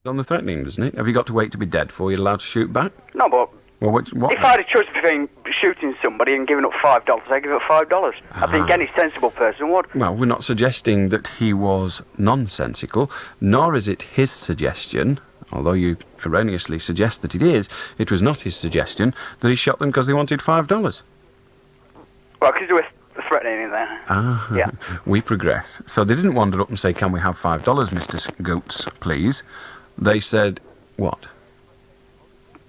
On the threatening, doesn't it? Have you got to wait to be dead before you're allowed to shoot back? No, but Well, what? if I had a choice between shooting somebody and giving up $5, I'd give up $5. I think any sensible person would. Well, we're not suggesting that he was nonsensical, nor is it his suggestion, although you erroneously suggest that it is. It was not his suggestion that he shot them because they wanted $5. Well, because they were threatening him there. Yeah. We progress. So they didn't wander up and say, "Can we have $5, Mr. Goats, please?" They said, what?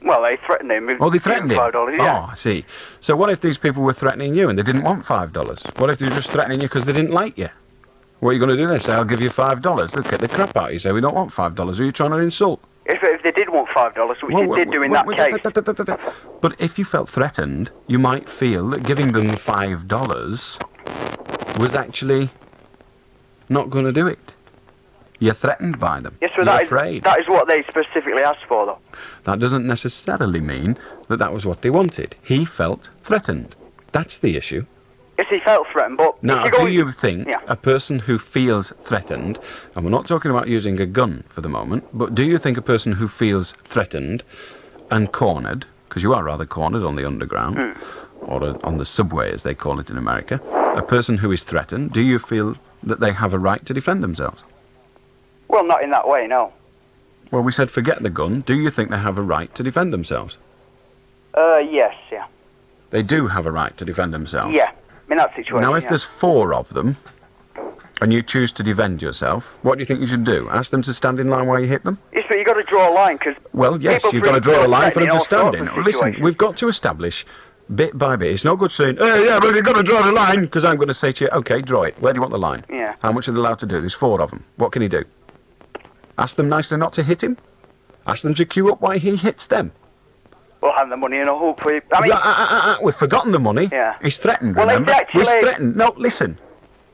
Well, they threatened him. Oh, they threatened him? $5, yeah. Oh, I see. So what if these people were threatening you and they didn't want $5? What if they were just threatening you because they didn't like you? What are you going to do? They say, "I'll give you $5. They'll get the crap out of you. Say, "We don't want $5. Who are you trying to insult?" If they did want $5, which they did do in that case. But if you felt threatened, you might feel that giving them $5 was actually not going to do it. You're threatened by them. Yes, so You're afraid. that is what they specifically asked for, though. That doesn't necessarily mean that that was what they wanted. He felt threatened. That's the issue. Yes, he felt threatened, but... Now, do you think Yeah. a person who feels threatened, and we're not talking about using a gun for the moment, but do you think a person who feels threatened and cornered, because you are rather cornered on the underground, or on the subway as they call it in America, a person who is threatened, do you feel that they have a right to defend themselves? Well, not in that way, no. Well, we said forget the gun. Do you think they have a right to defend themselves? Yes, yeah. They do have a right to defend themselves? Yeah, in that situation, Now, if there's 4 of them, and you choose to defend yourself, what do you think you should do? Ask them to stand in line while you hit them? Yes, but you've got to draw a line, because... Well, yes, you've got to draw a line for them to stand in. Listen, we've got to establish, bit by bit, it's no good saying, "Hey, yeah, but you've got to draw the line," because I'm going to say to you, "OK, draw it. Where do you want the line?" Yeah. How much are they allowed to do? There's 4 of them. What can he do? Ask them nicely not to hit him? Ask them to queue up while he hits them? We'll have the money and hopefully... I mean... We've forgotten the money. Yeah. He's threatened, Well, remember? exactly. He's threatened. No, listen.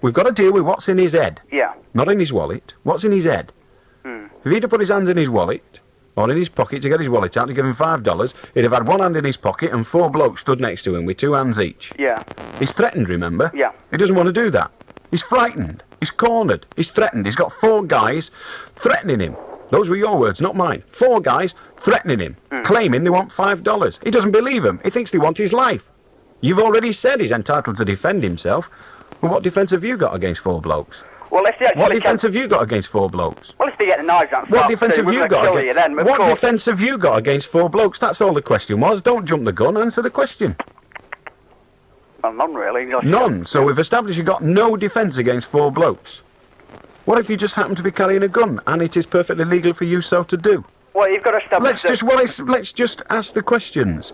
We've got to deal with what's in his head. Yeah. Not in his wallet. What's in his head? If he'd have put his hands in his wallet, or in his pocket to get his wallet out to give him $5, he'd have had one hand in his pocket and 4 blokes stood next to him with 2 hands each. Yeah. He's threatened, remember? Yeah. He doesn't want to do that. He's frightened. He's cornered. He's threatened. He's got 4 guys threatening him. Those were your words, not mine. 4 guys threatening him, claiming they want $5. He doesn't believe them. He thinks they want his life. You've already said he's entitled to defend himself. Well, what defence have you got against 4 blokes? Well, if they actually... What defence have you got against 4 blokes? Well, if they get the knives out... What defence have you got against... What defence have you got against 4 blokes? That's all the question was. Don't jump the gun, answer the question. Well, none, really. None. So we've established you've got no defence against 4 blokes. What if you just happen to be carrying a gun and it is perfectly legal for you so to do? Well, you've got to establish... Let's just ask the questions.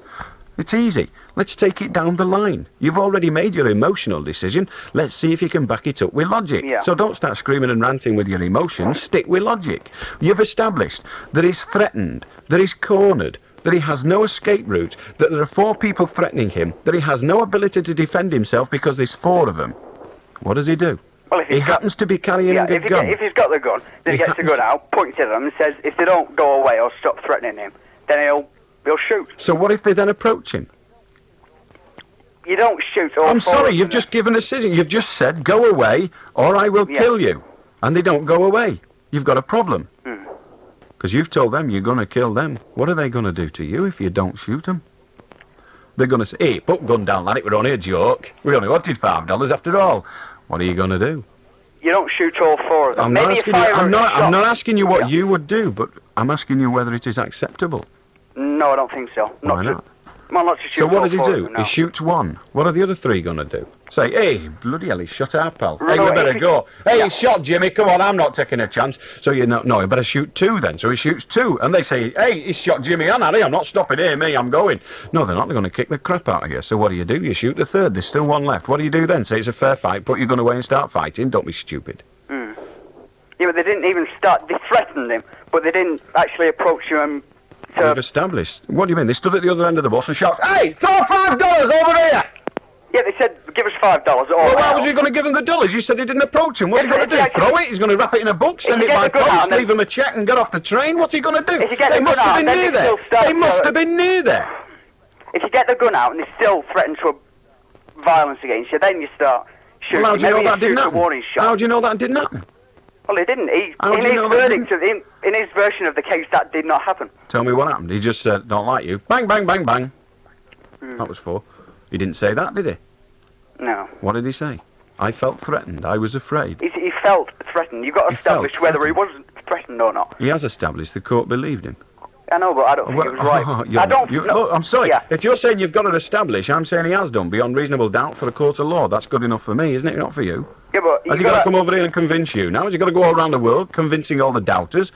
It's easy. Let's take it down the line. You've already made your emotional decision. Let's see if you can back it up with logic. Yeah. So don't start screaming and ranting with your emotions. Stick with logic. You've established that he's threatened, that he's cornered, that he has no escape route, that there are 4 people threatening him, that he has no ability to defend himself because there's 4 of them. What does he do? Well, if he happens to be carrying a gun. If he's got the gun, then he gets the gun out, points it at them and says, if they don't go away or stop threatening him, then he'll shoot. So what if they then approach him? You don't shoot all... I'm sorry, you've just given a decision. You've just said, "Go away or I will kill you." And they don't go away. You've got a problem. Because you've told them you're going to kill them. What are they going to do to you if you don't shoot them? They're going to say, "Hey, put gun down, lad, it were only a joke. We only wanted $5 after all." What are you going to do? You don't shoot all 4 of them. I'm not asking you what you would do, but I'm asking you whether it is acceptable. No, I don't think so. Why not? Well, not to shoot So what does he do? Them, no. He shoots 1. What are the other 3 going to do? Say, "Hey, bloody hell, he shot our pal. Hey, No, we better go. Hey, he shot Jimmy. Come on, I'm not taking a chance." So you better shoot 2 then. So he shoots 2. And they say, "Hey, he shot Jimmy and Harry. I'm not stopping here, me, I'm going." No, they're not. They're going to kick the crap out of you. So what do? You shoot the 3rd. There's still 1 left. What do you do then? Say it's a fair fight. Put your gun away and start fighting. Don't be stupid. Yeah, but they didn't even start... They threatened him, but they didn't actually approach him We've established. What do you mean? They stood at the other end of the bus and shouted, "Hey, throw $5 over here!" Yeah, they said, "Give us $5 or Well, why was he going to give him the dollars? You said he didn't approach him. What's he going to do? Throw it? He's going to wrap it in a book, send it by post, leave him a cheque and get off the train? What's he going to do? They must have been near there. They must have been near there. If you get the gun out and they still threaten to violence against you, then you start shooting. Well, how do you know that didn't happen? How do you know that didn't happen? Well, he didn't. How do you know they didn't? In his version of the case, that did not happen. Tell me what happened. He just said, don't like you. Bang, bang, bang, bang. That was 4. He didn't say that, did he? No. What did he say? I felt threatened. I was afraid. He felt threatened. You've got to establish whether he wasn't threatened or not. He has established. The court believed him. I know, but I don't think it was right. I don't. Look, I'm sorry. Yeah. If you're saying you've got to establish, I'm saying he has done beyond reasonable doubt for a court of law. That's good enough for me, isn't it? Not for you. Yeah, but has he got to come over here and convince you? Now has he got to go all around the world convincing all the doubters?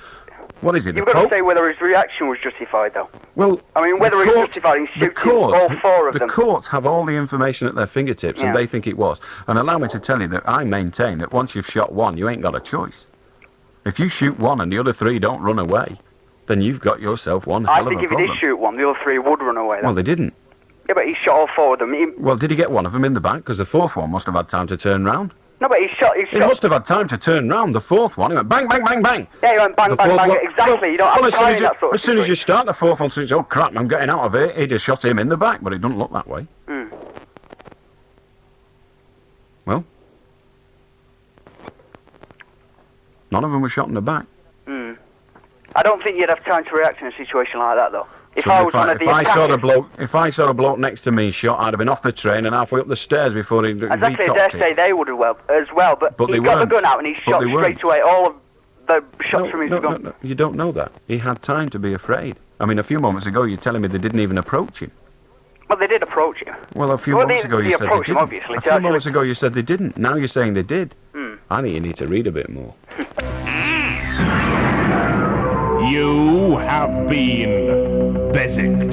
What is it? You've got to say whether his reaction was justified, though. Well, I mean, whether he's justified in shooting all 4 of them. The courts have all the information at their fingertips, and they think it was. And allow me to tell you that I maintain that once you've shot one, you ain't got a choice. If you shoot one and the other 3 don't run away, then you've got yourself one hell of a problem. I think if he did shoot one, the other 3 would run away. Then. Well, they didn't. Yeah, but he shot all 4 of them. Well, did he get one of them in the back? Because the 4th one must have had time to turn round. No, but he shot. He must have had time to turn round. The 4th one, he went bang, bang, bang, bang. Yeah, he went bang, bang, bang. Exactly. You don't have time in that sort of as soon as you start, the 4th one says, oh, crap, I'm getting out of here. He just shot him in the back, but it doesn't look that way. Well, none of them were shot in the back. I don't think you'd have time to react in a situation like that, though. If I saw a bloke next to me shot, I'd have been off the train and halfway up the stairs before he exactly, I dare say they would have as well, but he got the gun out and he shot straight away all of the shots from his gun. No, you don't know that. He had time to be afraid. I mean, a few moments ago you're telling me they didn't even approach him. Well, they did approach him. Well, a few moments ago you said they didn't. Obviously, a few moments ago you said they didn't. Now you're saying they did. I think you need to read a bit more. You have been Beswick.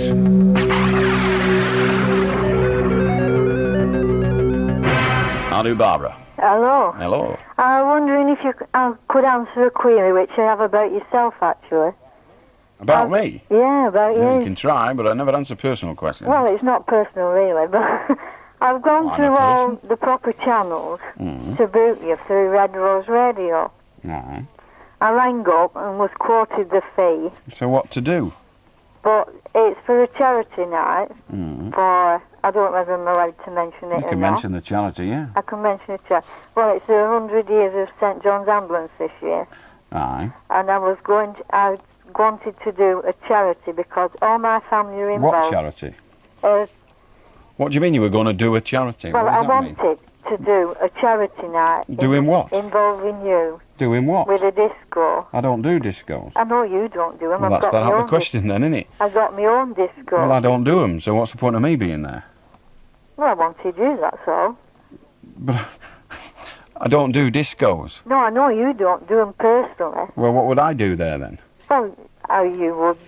How do, Barbara? Hello. Hello. I'm wondering if you could answer a query which I have about yourself, actually. About me? Yeah, about you. You can try, but I never answer personal questions. Well, it's not personal, really, but I've gone through all the proper channels to boot you through Red Rose Radio. Right. I rang up and was quoted the fee. So what to do? But it's for a charity night for, I don't know whether I'm allowed to mention it or not. You can mention the charity, yeah. I can mention a charity. Well, it's 100 years of St John's Ambulance this year. Aye. And I wanted to do a charity because all my family are involved. What charity? What do you mean you were going to do a charity? Well, I wanted to do a charity night. Doing what? Involving you. Doing what? With a disco. I don't do discos. I know you don't do them. Well, that's out of the question then, isn't it? I've got my own disco. Well, I don't do them, so what's the point of me being there? Well, I wanted you, that's all. But I don't do discos. No, I know you don't do them personally. Well, what would I do there then? Well, you would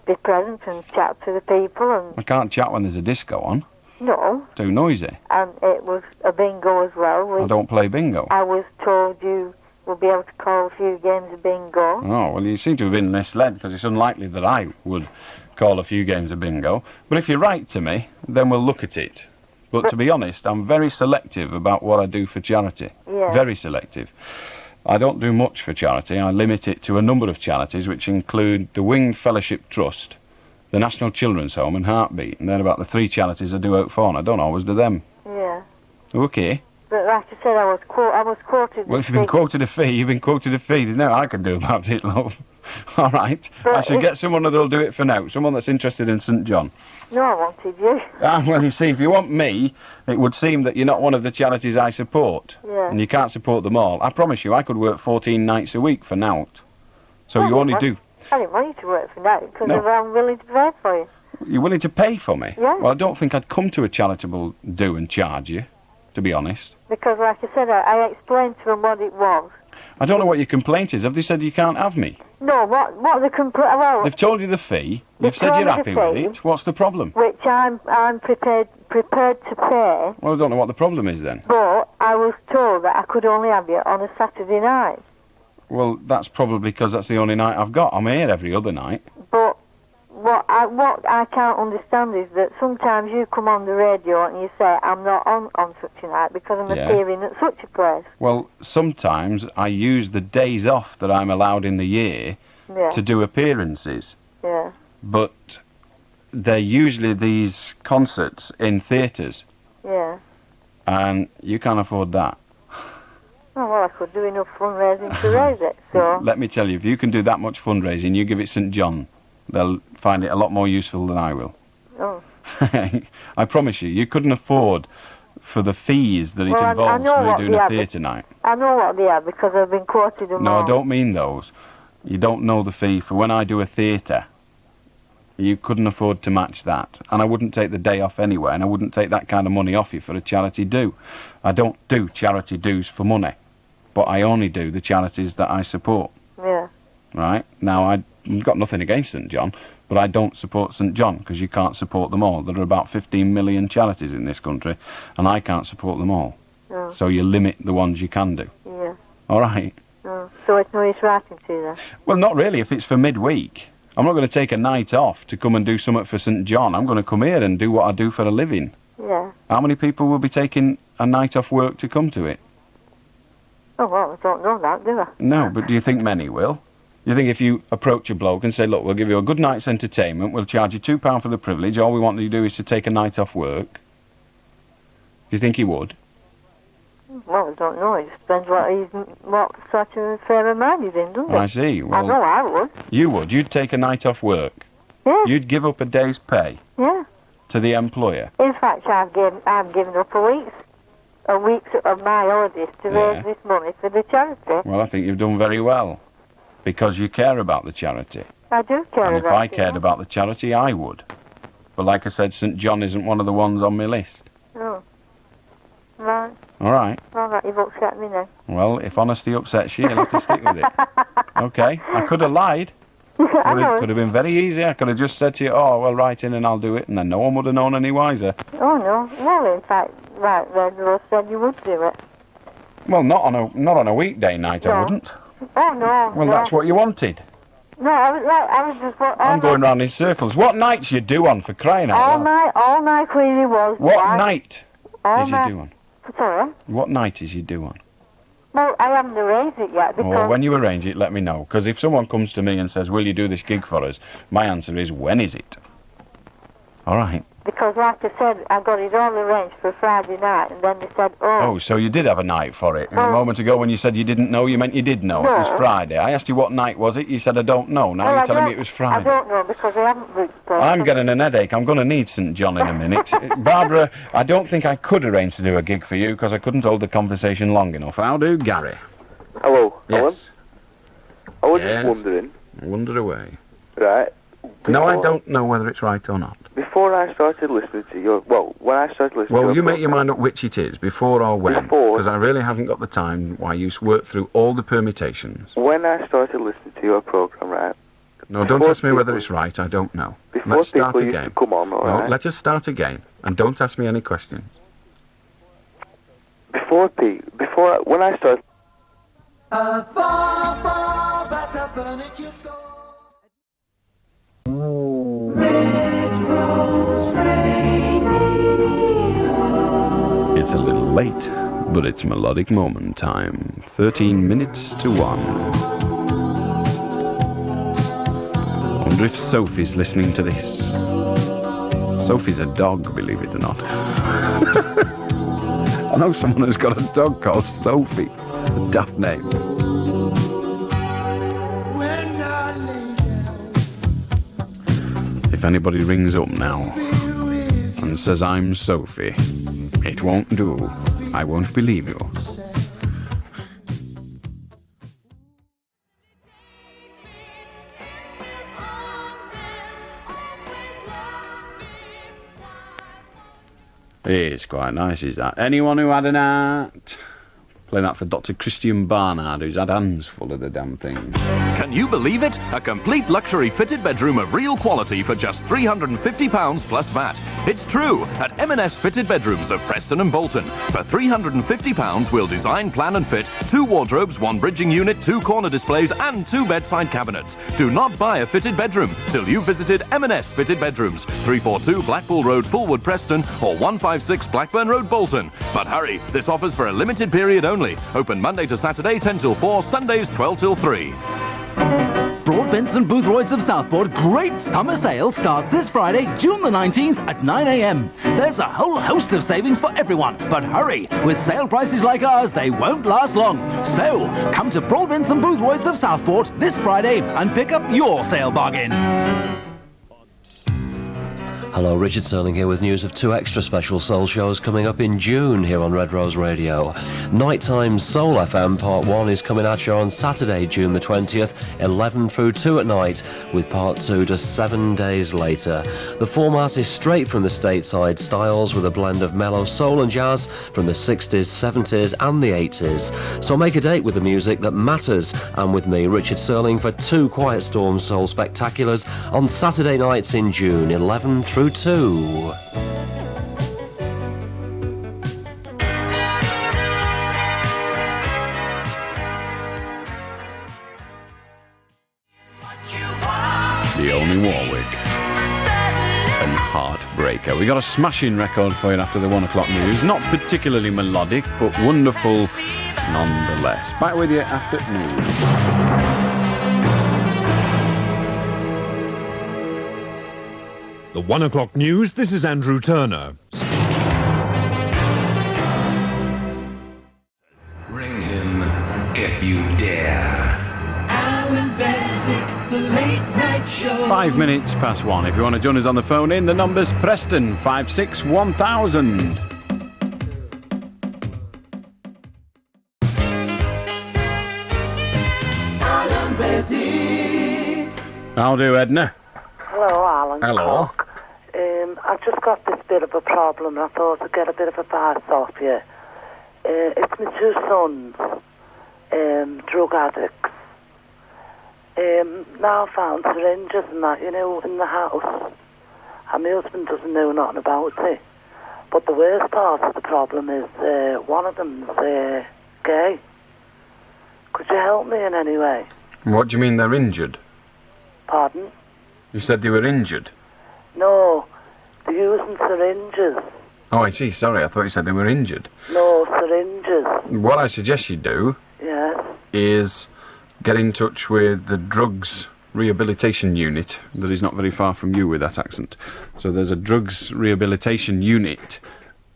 be present and chat to the people and... I can't chat when there's a disco on. No. Too noisy. And it was a bingo as well. I don't play bingo. I was told you would be able to call a few games of bingo. Oh, well, you seem to have been misled because it's unlikely that I would call a few games of bingo. But if you write to me, then we'll look at it. But to be honest, I'm very selective about what I do for charity. Yeah. Very selective. I don't do much for charity. I limit it to a number of charities, which include the Winged Fellowship Trust, the National Children's Home and Heartbeat. And they're about the 3 charities I do out for, and I don't always do them. Yeah. Okay. But like I said, I was quoted... Well, if you've been quoted a fee, you've been quoted a fee. There's nothing I can do about it, love. All right. But I should get someone that'll do it for now. Someone that's interested in St John. No, I wanted you. Well, you see, if you want me, it would seem that you're not one of the charities I support. Yeah. And you can't support them all. I promise you, I could work 14 nights a week for nout. So you only do... I didn't want you to work for nout, because I'm willing to pay for you. You're willing to pay for me? Yeah. Well, I don't think I'd come to a charitable do and charge you, to be honest. Because, like I said, I explained to them what it was. I don't know what your complaint is. Have they said you can't have me? No, what the complaint... Well... They've told you the fee. You've said you're happy with it. What's the problem? Which I'm prepared to pay. Well, I don't know what the problem is then. But I was told that I could only have you on a Saturday night. Well, that's probably because that's the only night I've got. I'm here every other night. But what I can't understand is that sometimes you come on the radio and you say, I'm not on such a night because I'm appearing at such a place. Well, sometimes I use the days off that I'm allowed in the year to do appearances. Yeah. But they're usually these concerts in theatres. Yeah. And you can't afford that. Oh, well, I could do enough fundraising to raise it, so... Let me tell you, if you can do that much fundraising, you give it St John, they'll find it a lot more useful than I will. Oh. I promise you, you couldn't afford for the fees that it Well, I involves know for what doing they a are, theatre night. I know what they are, because I've been quoted them No, all. I don't mean those. You don't know the fee for when I do a theatre. You couldn't afford to match that. And I wouldn't take the day off anyway, and I wouldn't take that kind of money off you for a charity do. I don't do charity dues for money, but I only do the charities that I support. Yeah. Right? Now, I've got nothing against St John, but I don't support St John, because you can't support them all. There are about 15 million charities in this country, and I can't support them all. Oh. So you limit the ones you can do. Yeah. All right? Oh. So it's no use writing to you then? Well, not really, if it's for midweek. I'm not going to take a night off to come and do something for St John. I'm going to come here and do what I do for a living. Yeah. How many people will be taking a night off work to come to it? Oh, well, I don't know that, do I? No, but do you think many will? You think if you approach a bloke and say, look, we'll give you a good night's entertainment, we'll charge you £2 for the privilege, all we want you to do is to take a night off work. Do you think he would? Well, I don't know. It just depends what sort of frame of mind he's in, doesn't it? I see. Well, I know I would. you would. You'd take a night off work. Yeah. You'd give up a day's pay Yeah. to the employer. In fact, I've given up a week's of my holidays to raise this money for the charity. Well, I think you've done very well, because you care about the charity. I do care And about if I it, cared yeah. about the charity, I would. But like I said, St John isn't one of the ones on my list. Oh. Right. All right. Well, that you've upset me then. Well, if honesty upsets you, you'll have to stick with it. Okay? I could have lied. I know. Could have been very easy. I could have just said to you, oh, well, write in and I'll do it, and then no one would have known any wiser. Oh, no. Well, in fact, right, Red Rose said you would do it. Well, not on a weekday night, I No. wouldn't. Oh, no. Well, no. that's what you wanted. No, I was just... I'm going round in circles. What nights you do on, for crying out loud? All my query was... What night all is you my- do on? Sorry? What night is you do on? Well, I haven't arranged it yet because... Well, when you arrange it, let me know. Because if someone comes to me and says, will you do this gig for us? My answer is, when is it? All right. Because, like I said, I got it all arranged for Friday night, and then they said, Oh, so you did have a night for it. A moment ago when you said you didn't know, you meant you did know. No. It was Friday. I asked you what night was it. You said, I don't know. Now Well, you're I telling me don't- it was I Friday. don't know, because I haven't booked the I'm getting an headache. I'm going to need St John in a minute. Barbara, I don't think I could arrange to do a gig for you because I couldn't hold the conversation long enough. How do, Gary? Hello, Alan. Yes. I was Yes. just wondering, Wonder away. right? No, I before- don't know whether it's right or not. Before I started listening to your, when I started listening to Well, your you make your program- mind up which it is, before or when. Before. Because I really haven't got the time while you work through all the permutations. When I started listening to your program, right? No, don't Before ask me whether people- it's right. I don't know. Before Let's start people used again. to come on, all No, right? let us start again. And don't ask me any questions. When I started... It's a little late, but it's melodic moment time. 13 minutes to 1. I wonder if Sophie's listening to this. Sophie's a dog, believe it or not. I know someone who's got a dog called Sophie. A daft name. If anybody rings up now and says I'm Sophie, it won't do. I won't believe you. It's quite nice, is that? Anyone who had an art? Play that for Dr. Christian Barnard, who's had hands full of the damn thing. Can you believe it? A complete luxury fitted bedroom of real quality for just £350 plus VAT. It's true at M&S Fitted Bedrooms of Preston and Bolton. For £350, we'll design, plan and fit 2 wardrobes, 1 bridging unit, 2 corner displays and 2 bedside cabinets. Do not buy a fitted bedroom till you've visited M&S Fitted Bedrooms, 342 Blackpool Road, Fulwood, Preston or 156 Blackburn Road, Bolton. But hurry, this offer's for a limited period only. Open Monday to Saturday 10 till 4, Sundays 12 till 3. Brought Broadbents and Boothroyds of Southport great summer sale starts this Friday, June the 19th at 9 a.m. There's a whole host of savings for everyone, but hurry! With sale prices like ours, they won't last long. So, come to Broadbents and Boothroyds of Southport this Friday and pick up your sale bargain. Hello, Richard Serling here with news of 2 extra special soul shows coming up in June here on Red Rose Radio. Nighttime Soul FM Part 1 is coming at you on Saturday, June the 20th, 11 through 2 at night, with Part 2 just 7 days later. The format is straight from the stateside styles with a blend of mellow soul and jazz from the 60s, 70s and the 80s. So make a date with the music that matters, and with me, Richard Serling, for 2 Quiet Storm Soul Spectaculars on Saturday nights in June, 11 through 2. Leonie Warwick and Heartbreaker. We got a smashing record for you after the 1 o'clock news. Not particularly melodic, but wonderful nonetheless. Back with you after news. The 1 o'clock news, this is Andrew Turner. Ring him if you dare. Allan Beswick, the late night show. 5 minutes past 1. If you want to join us on the phone in, the number's Preston 561,000. Allan Beswick. How do, Edna? Hello, Alan. Hello. I've just got this bit of a problem. I thought I'd get a bit of advice off you. It's my 2 sons, drug addicts. Now I found syringes and that, in the house. And my husband doesn't know nothing about it. But the worst part of the problem is one of them's gay. Could you help me in any way? What do you mean they're injured? Pardon? You said they were injured. No, they're using syringes. Oh, I see. Sorry, I thought you said they were injured. No, syringes. What I suggest you do is get in touch with the drugs rehabilitation unit that is not very far from you with that accent. So there's a drugs rehabilitation unit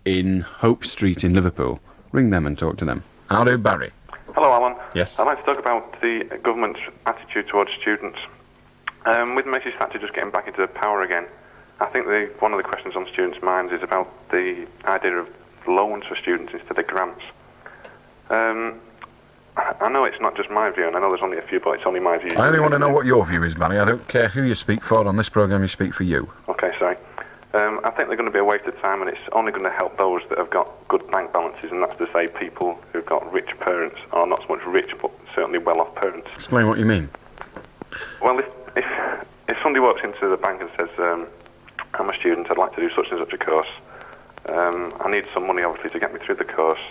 in Hope Street in Liverpool. Ring them and talk to them. How do, Barry? Hello, Alan. Yes. I'd like to talk about the government's attitude towards students. With Mrs Thatcher just getting back into power again, I think one of the questions on students' minds is about the idea of loans for students instead of grants. I know it's not just my view, and I know there's only a few, but it's only my view. I only want to know what your view is, Barry. I don't care who you speak for. On this programme, you speak for you. Okay, sorry. I think they're going to be a waste of time, and it's only going to help those that have got good bank balances, and that's to say people who've got rich parents, or not so much rich, but certainly well-off parents. Explain what you mean. Well, if somebody walks into the bank and says, I'm a student, I'd like to do such and such a course, I need some money obviously to get me through the course,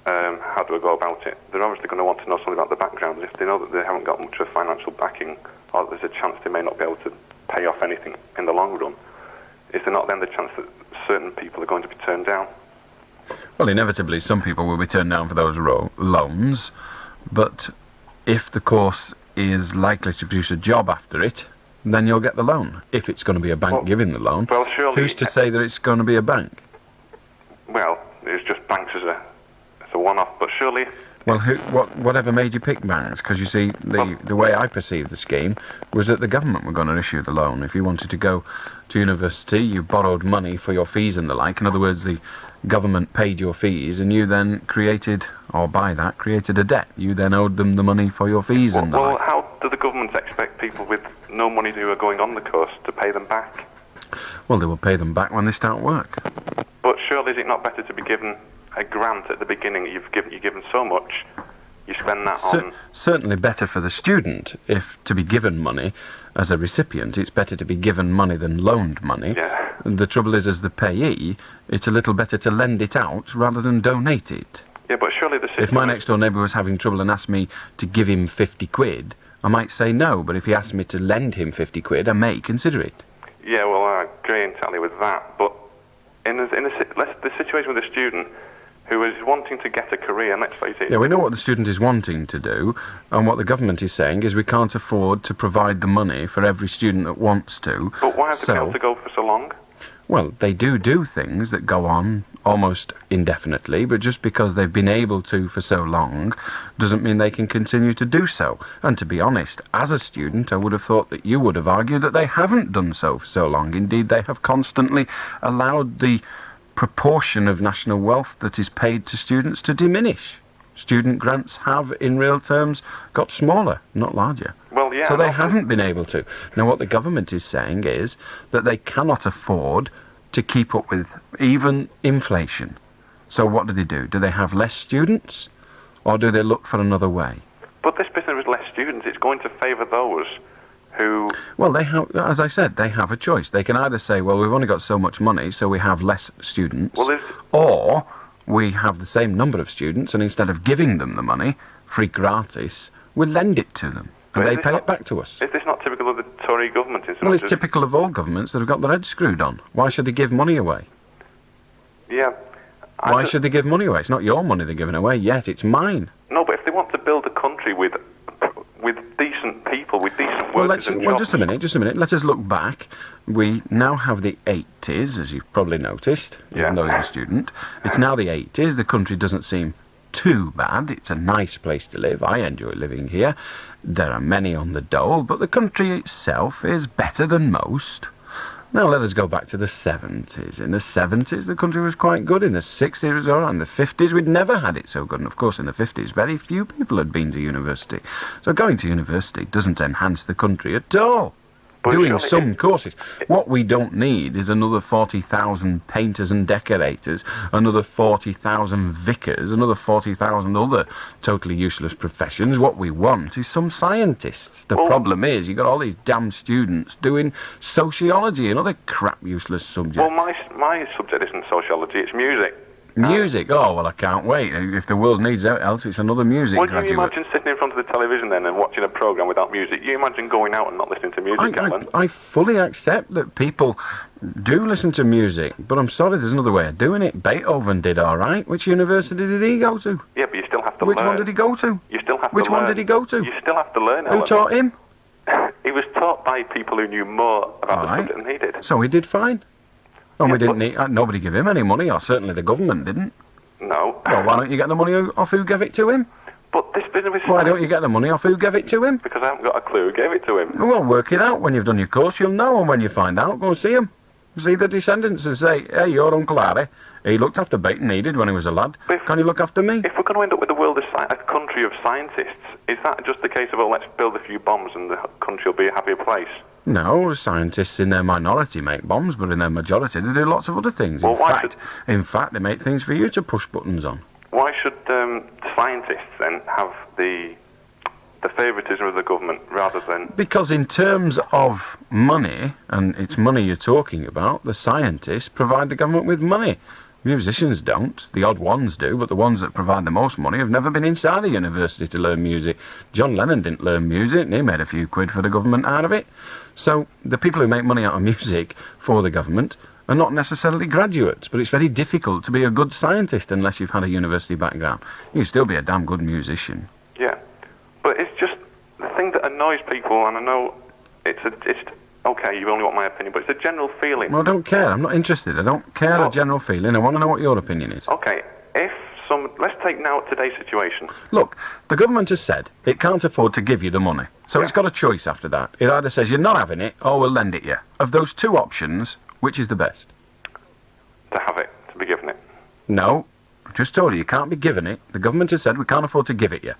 how do I go about it? They're obviously going to want to know something about the background. If they know that they haven't got much of financial backing, or there's a chance they may not be able to pay off anything in the long run, is there not then the chance that certain people are going to be turned down? Well, inevitably some people will be turned down for those loans, but if the course is likely to produce a job after it, then you'll get the loan. If it's going to be a bank giving the loan, well, surely, who's to say that it's going to be a bank? Well, it's just banks as a one-off, but surely... Well, whatever made you pick banks? Because you see, the way I perceived the scheme was that the government were going to issue the loan. If you wanted to go to university, you borrowed money for your fees and the like. In other words, the government paid your fees, and you then created a debt. You then owed them the money for your fees and the like. Well, how do the government expect people with no money who are going on the course to pay them back? Well, they will pay them back when they start work. But surely is it not better to be given a grant at the beginning? You're given so much, you spend that on... Certainly better for the student. If to be given money as a recipient, it's better to be given money than loaned money. Yeah. The trouble is, as the payee, it's a little better to lend it out rather than donate it. Yeah, but surely the system... If my next door neighbour was having trouble and asked me to give him 50 quid, I might say no, but if he asked me to lend him 50 quid, I may consider it. Yeah, well, I agree entirely with that, but in the situation with the student, who is wanting to get a career, and let's face it... Yeah, we know what the student is wanting to do, and what the government is saying is we can't afford to provide the money for every student that wants to. But why have they been able to go for so long? Well, they do things that go on almost indefinitely, but just because they've been able to for so long doesn't mean they can continue to do so. And to be honest, as a student, I would have thought that you would have argued that they haven't done so for so long. Indeed, they have constantly allowed the proportion of national wealth that is paid to students to diminish. Student grants have, in real terms, got smaller, not larger. Well, yeah. So they haven't been able to. Now, what the government is saying is that they cannot afford to keep up with even inflation. So what do? Do they have less students, or do they look for another way? But this business with less students, it's going to favour those who... Well, they have, as I said, they have a choice. They can either say, well, we've only got so much money, so we have less students, or we have the same number of students, and instead of giving them the money, free gratis, we lend it to them, and they pay it back to us. Is this not typical of the Tory government? Well, it's typical of all governments that have got their heads screwed on. Why should they give money away? Yeah. Why should they give money away? It's not your money they're giving away yet, it's mine. No, but if they want to build a country with decent people, with decent workers and jobs... just a minute. Let us look back. We now have the 80s, as you've probably noticed, even though you're a student. It's now the 80s. The country doesn't seem too bad. It's a nice place to live. I enjoy living here. There are many on the dole, but the country itself is better than most. Now let us go back to the 70s. In the 70s, the country was quite good. In the 60s, it was all right. In the 50s, we'd never had it so good. And of course, in the 50s, very few people had been to university. So going to university doesn't enhance the country at all. Doing some courses. What we don't need is another 40,000 painters and decorators, another 40,000 vicars, another 40,000 other totally useless professions. What we want is some scientists. The problem is you've got all these damn students doing sociology and other crap useless subjects. Well, my subject isn't sociology, it's music. Music? Oh, well, I can't wait. If the world needs else, it's another music graduate. Can you imagine sitting in front of the television then and watching a programme without music? You imagine going out and not listening to music, Alan? I fully accept that people do listen to music, but I'm sorry, there's another way of doing it. Beethoven did all right. Which university did he go to? Yeah, but you still have to learn. Which one did he go to? You still have to learn. Which one did he go to? You still have to learn, Who taught him? He was taught by people who knew more about the subject than he did. So he did fine. And we didn't need... nobody gave him any money, or certainly the government didn't. No. Well, why don't you get the money off who gave it to him? But this business... Why don't you get the money off who gave it to him? Because I haven't got a clue who gave it to him. Well, work it out. When you've done your course, you'll know, and when you find out, go and see him. See the descendants and say, hey, your Uncle Harry, he looked after Baton needed when he was a lad. Can you look after me? If we're going to end up with a country of scientists, is that just the case of, oh, let's build a few bombs and the country will be a happier place? No, scientists in their minority make bombs, but in their majority they do lots of other things. Well, in fact, they make things for you to push buttons on. Why should scientists then have the favouritism of the government rather than... Because in terms of money, and it's money you're talking about, the scientists provide the government with money. Musicians don't. The odd ones do, but the ones that provide the most money have never been inside a university to learn music. John Lennon didn't learn music, and he made a few quid for the government out of it. So the people who make money out of music for the government are not necessarily graduates, but it's very difficult to be a good scientist unless you've had a university background. You can still be a damn good musician. Yeah, but it's just the thing that annoys people, and I know it's okay, you only want my opinion, but it's a general feeling. Well, I don't care. I'm not interested. I don't care a general feeling. I want to know what your opinion is. Okay, let's take now today's situation. Look, the government has said it can't afford to give you the money, so it's got a choice after that. It either says you're not having it, or we'll lend it you. Of those two options, which is the best? To have it, to be given it. No, I just told you can't be given it. The government has said we can't afford to give it you.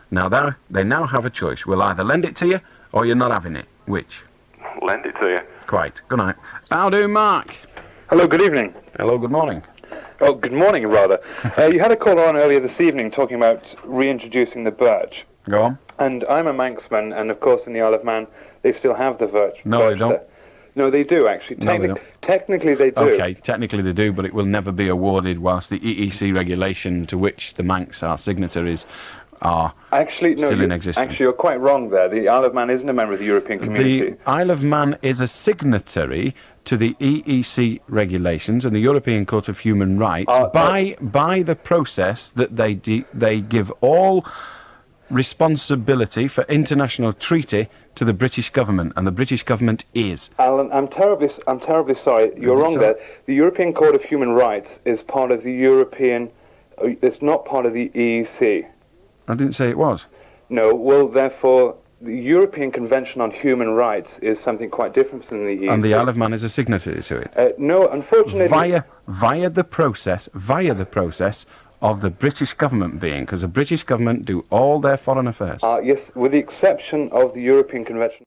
Now they now have a choice. We'll either lend it to you, or you're not having it. Which? Lend it to you. Quite. Good night. How do, Mark? Hello, good evening. Hello, good morning. Oh, good morning, rather. You had a caller on earlier this evening talking about reintroducing the birch. Go on. And I'm a Manxman, and of course in the Isle of Man, they still have the birch. No, they don't. There. No, they do, actually. No, they don't. Technically, they do. Okay, technically they do, but it will never be awarded whilst the EEC regulation to which the Manx are signatories are still in existence. Actually, you're quite wrong there. The Isle of Man isn't a member of the European Community. The Isle of Man is a signatory to the EEC regulations and the European Court of Human Rights by the process that they give all responsibility for international treaty to the British government, and the British government is. Alan, I'm terribly sorry. You're wrong there. The European Court of Human Rights is part of the European. It's not part of the EEC. I didn't say it was. No. Well, therefore, the European Convention on Human Rights is something quite different from the EEC. And the Isle of Man is a signatory to it. No, unfortunately. Via the process of the British government being, because the British government do all their foreign affairs. Yes, with the exception of the European Convention.